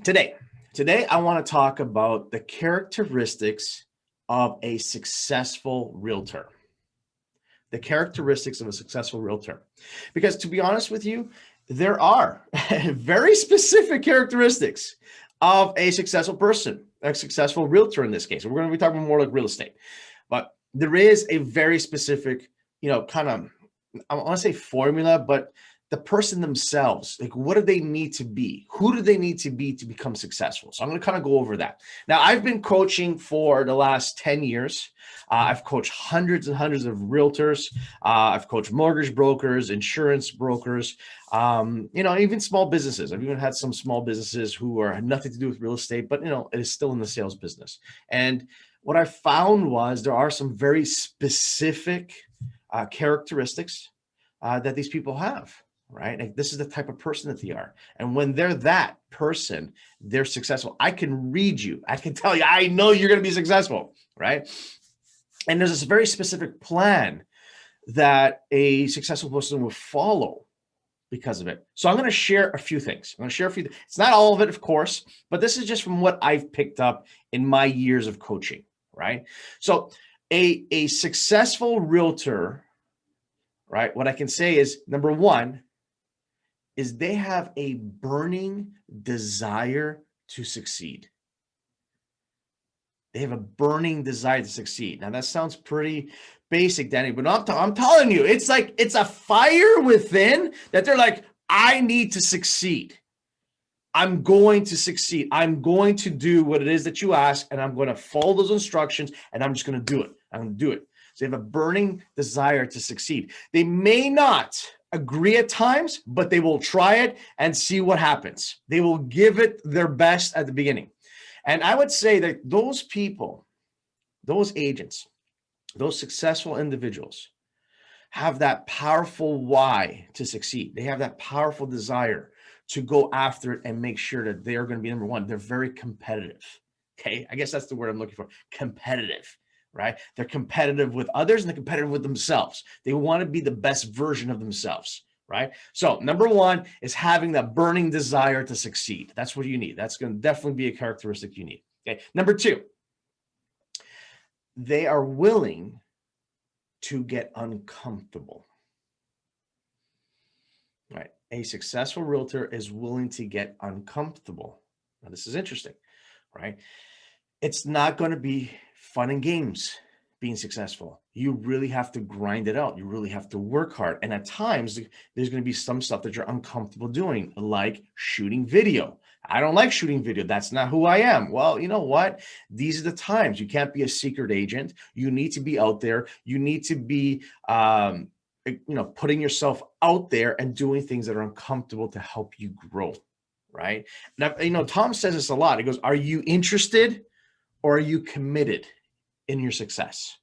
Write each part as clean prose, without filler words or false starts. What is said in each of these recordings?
Today I want to talk about the characteristics of a successful realtor. The characteristics of a successful realtor. Because to be honest with you, there are very specific characteristics of a successful person, a successful realtor in this case. We're going to be talking more like real estate, but there is a very specific, kind of, I want to say formula, but the person themselves, like what do they need to be? Who do they need to be to become successful? So I'm going to kind of go over that. Now, I've been coaching for the last 10 years. I've coached hundreds and hundreds of realtors. I've coached mortgage brokers, insurance brokers, even small businesses. I've even had some small businesses who are nothing to do with real estate, but it is still in the sales business. And what I found was there are some very specific characteristics that these people have. Right? Like this is the type of person that they are. And when they're that person, they're successful. I can read you. I can tell you, I know you're going to be successful, right? And there's this very specific plan that a successful person will follow because of it. So I'm going to share a few things. It's not all of it, of course, but this is just from what I've picked up in my years of coaching, right? So a successful realtor, right? What I can say is, number one, is they have a burning desire to succeed. They have a burning desire to succeed. Now that sounds pretty basic, Danny, but I'm telling you, it's like, it's a fire within that they're like, I need to succeed. I'm going to succeed. I'm going to do what it is that you ask, and I'm going to follow those instructions, and I'm just going to do it. I'm going to do it. So they have a burning desire to succeed. They may not agree at times, but they will try it and see what happens. They will give it their best at the beginning. And I would say that those people, those agents, those successful individuals have that powerful why to succeed. They have that powerful desire to go after it and make sure that they're going to be number one. They're very competitive. Okay. I guess that's the word I'm looking for. Competitive. Right? They're competitive with others and they're competitive with themselves. They want to be the best version of themselves, right? So number one is having that burning desire to succeed. That's what you need. That's going to definitely be a characteristic you need. Okay. Number two, they are willing to get uncomfortable. Right? A successful realtor is willing to get uncomfortable. Now, this is interesting, right? It's not going to be fun and games being successful. You really have to grind it out. You really have to work hard. And at times, there's going to be some stuff that you're uncomfortable doing, like shooting video. I don't like shooting video. That's not who I am. Well, you know what? These are the times. You can't be a secret agent. You need to be out there. You need to be, putting yourself out there and doing things that are uncomfortable to help you grow, right? Now, Tom says this a lot. He goes, are you interested or are you committed in your success?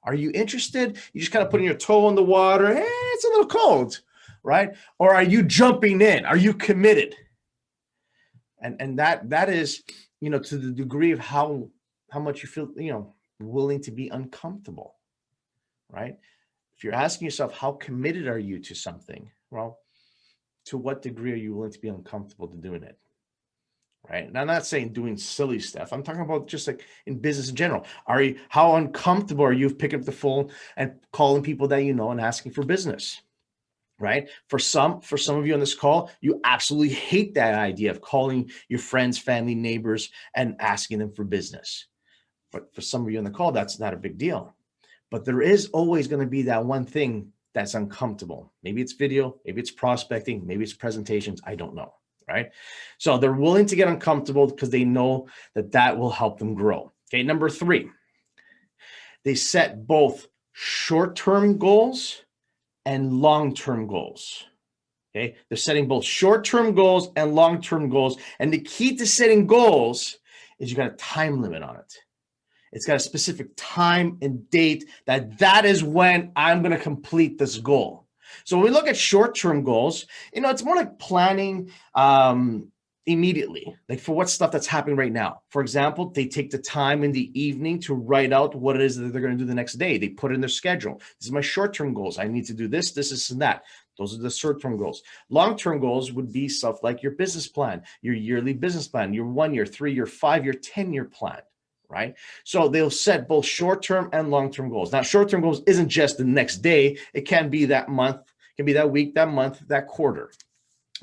Are you interested? You just kind of putting your toe in the water. Hey, it's a little cold, right? Or are you jumping in? Are you committed? And that is, to the degree of how much you feel, willing to be uncomfortable, right? If you're asking yourself, how committed are you to something? Well, to what degree are you willing to be uncomfortable to doing it? Right. And I'm not saying doing silly stuff. I'm talking about just like in business in general. How uncomfortable are you picking up the phone and calling people that you know and asking for business? Right. For some of you on this call, you absolutely hate that idea of calling your friends, family, neighbors, and asking them for business. But for some of you on the call, that's not a big deal. But there is always going to be that one thing that's uncomfortable. Maybe it's video, maybe it's prospecting, maybe it's presentations. I don't know. Right? So they're willing to get uncomfortable because they know that will help them grow. Okay. Number three, they set both short-term goals and long-term goals. Okay. They're setting both short-term goals and long-term goals. And the key to setting goals is you got a time limit on it. It's got a specific time and date that is when I'm going to complete this goal. So when we look at short-term goals, it's more like planning, immediately, like for what stuff that's happening right now. For example, they take the time in the evening to write out what it is that they're going to do the next day. They put in their schedule. This is my short-term goals. I need to do this, this, and that. Those are the short-term goals. Long-term goals would be stuff like your business plan, your yearly business plan, your 1 year, 3 year, 5 year, 10-year plan, right? So they'll set both short-term and long-term goals. Now, short-term goals isn't just the next day. It can be that month, it can be that week, that month, that quarter.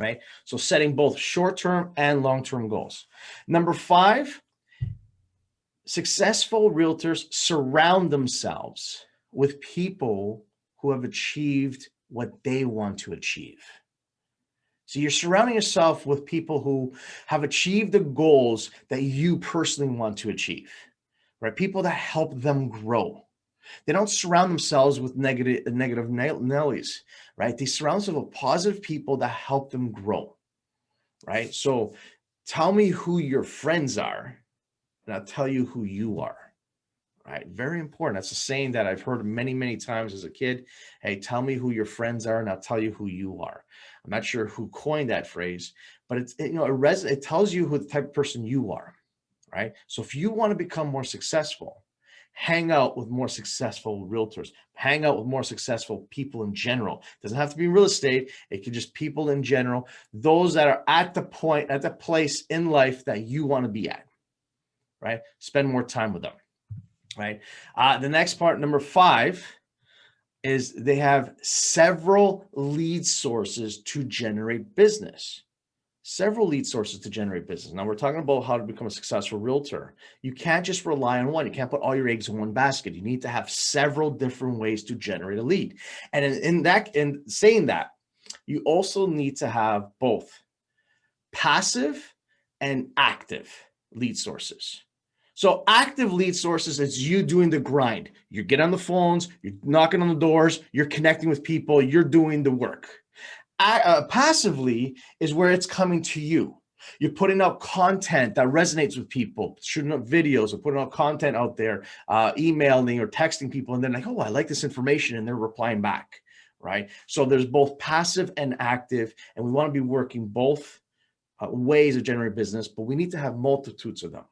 Right? So setting both short-term and long-term goals. Number 5, successful realtors surround themselves with people who have achieved what they want to achieve. So you're surrounding yourself with people who have achieved the goals that you personally want to achieve, right? People that help them grow. They don't surround themselves with negative Nellies, right? They surround themselves with positive people that help them grow, right? So tell me who your friends are, and I'll tell you who you are, right? Very important. That's a saying that I've heard many, many times as a kid. Hey, tell me who your friends are, and I'll tell you who you are. I'm not sure who coined that phrase, but it tells you who the type of person you are, right? So if you want to become more successful, hang out with more successful realtors, hang out with more successful people in general. It doesn't have to be real estate. It can just people in general, those that are at the point, at the place in life that you want to be at, right? Spend more time with them, right? The next part, number 5, is they have several lead sources to generate business. Several lead sources to generate business. Now we're talking about how to become a successful realtor. You can't just rely on one. You can't put all your eggs in one basket. You need to have several different ways to generate a lead. And in saying that, you also need to have both passive and active lead sources. So active lead sources is you doing the grind. You get on the phones, you're knocking on the doors, you're connecting with people, you're doing the work. Passively is where it's coming to you. You're putting out content that resonates with people, shooting up videos or putting out content out there, emailing or texting people, and then like, oh, I like this information, and they're replying back, right? So there's both passive and active, and we want to be working both ways of generating business, but we need to have multitudes of them.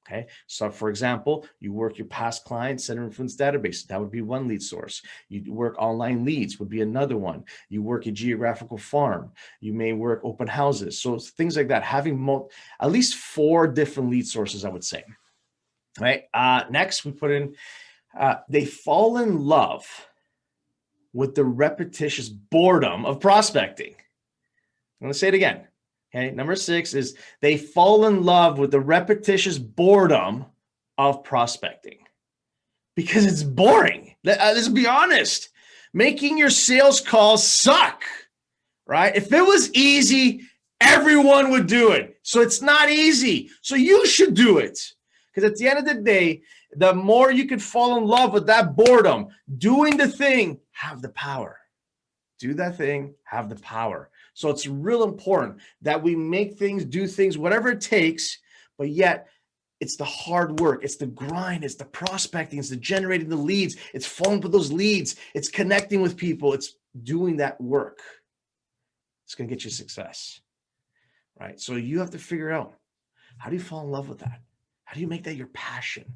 Okay, so for example, you work your past clients, center influence database. That would be one lead source. You work online leads would be another one. You work a geographical farm. You may work open houses. So things like that, having at least 4 different lead sources, I would say. Right. Next, we put in, they fall in love with the repetitious boredom of prospecting. I'm going to say it again. Okay, number 6 is they fall in love with the repetitious boredom of prospecting because it's boring. Let's be honest. Making your sales calls suck, right? If it was easy, everyone would do it. So it's not easy. So you should do it. Because at the end of the day, the more you can fall in love with that boredom, doing the thing, have the power. Do that thing, have the power. So it's real important that we make things, do things, whatever it takes, but yet it's the hard work, it's the grind, it's the prospecting, it's the generating the leads, it's following up with those leads, it's connecting with people, it's doing that work. It's going to get you success, right? So you have to figure out, how do you fall in love with that? How do you make that your passion,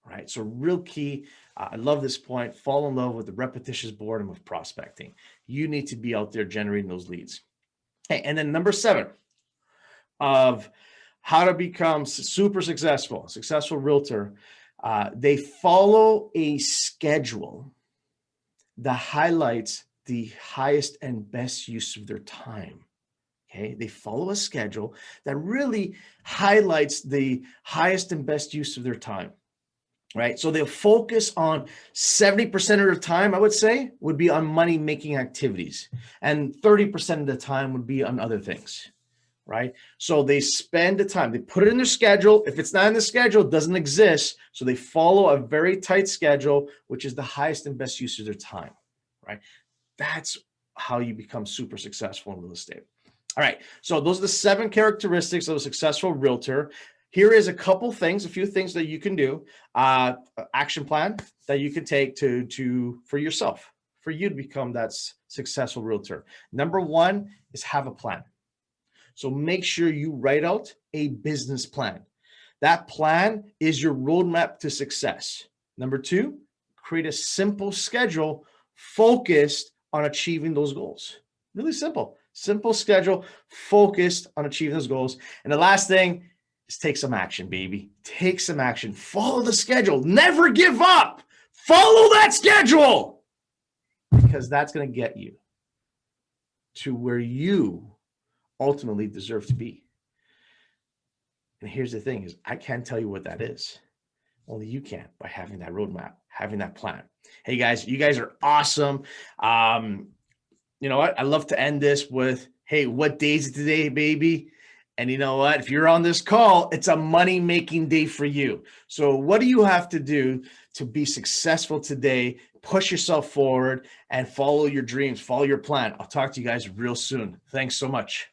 right? So real key, I love this point, fall in love with the repetitious boredom of prospecting. You need to be out there generating those leads. Okay, and then number 7 of how to become super successful realtor, they follow a schedule that highlights the highest and best use of their time. Okay, they follow a schedule that really highlights the highest and best use of their time. Right. So they'll focus on 70% of their time, I would say, would be on money making activities. And 30% of the time would be on other things. Right. So they spend the time, they put it in their schedule. If it's not in the schedule, it doesn't exist. So they follow a very tight schedule, which is the highest and best use of their time. Right. That's how you become super successful in real estate. All right. So those are the 7 characteristics of a successful realtor. Here is a few things that you can do, action plan that you can take for yourself, for you to become that successful realtor. Number 1 is have a plan. So make sure you write out a business plan. That plan is your roadmap to success. Number two, create a simple schedule focused on achieving those goals. Really simple. Simple schedule focused on achieving those goals. And the last thing is take some action, baby. Take some action. Follow the schedule. Never give up. Follow that schedule, because that's going to get you to where you ultimately deserve to be. And here's the thing is, I can't tell you what that is. Only you can, by having that roadmap, having that plan. Hey guys, you guys are awesome. You know what? I love to end this with, hey, what day is it today, baby? And you know what? If you're on this call, it's a money-making day for you. So what do you have to do to be successful today? Push yourself forward and follow your dreams, follow your plan. I'll talk to you guys real soon. Thanks so much.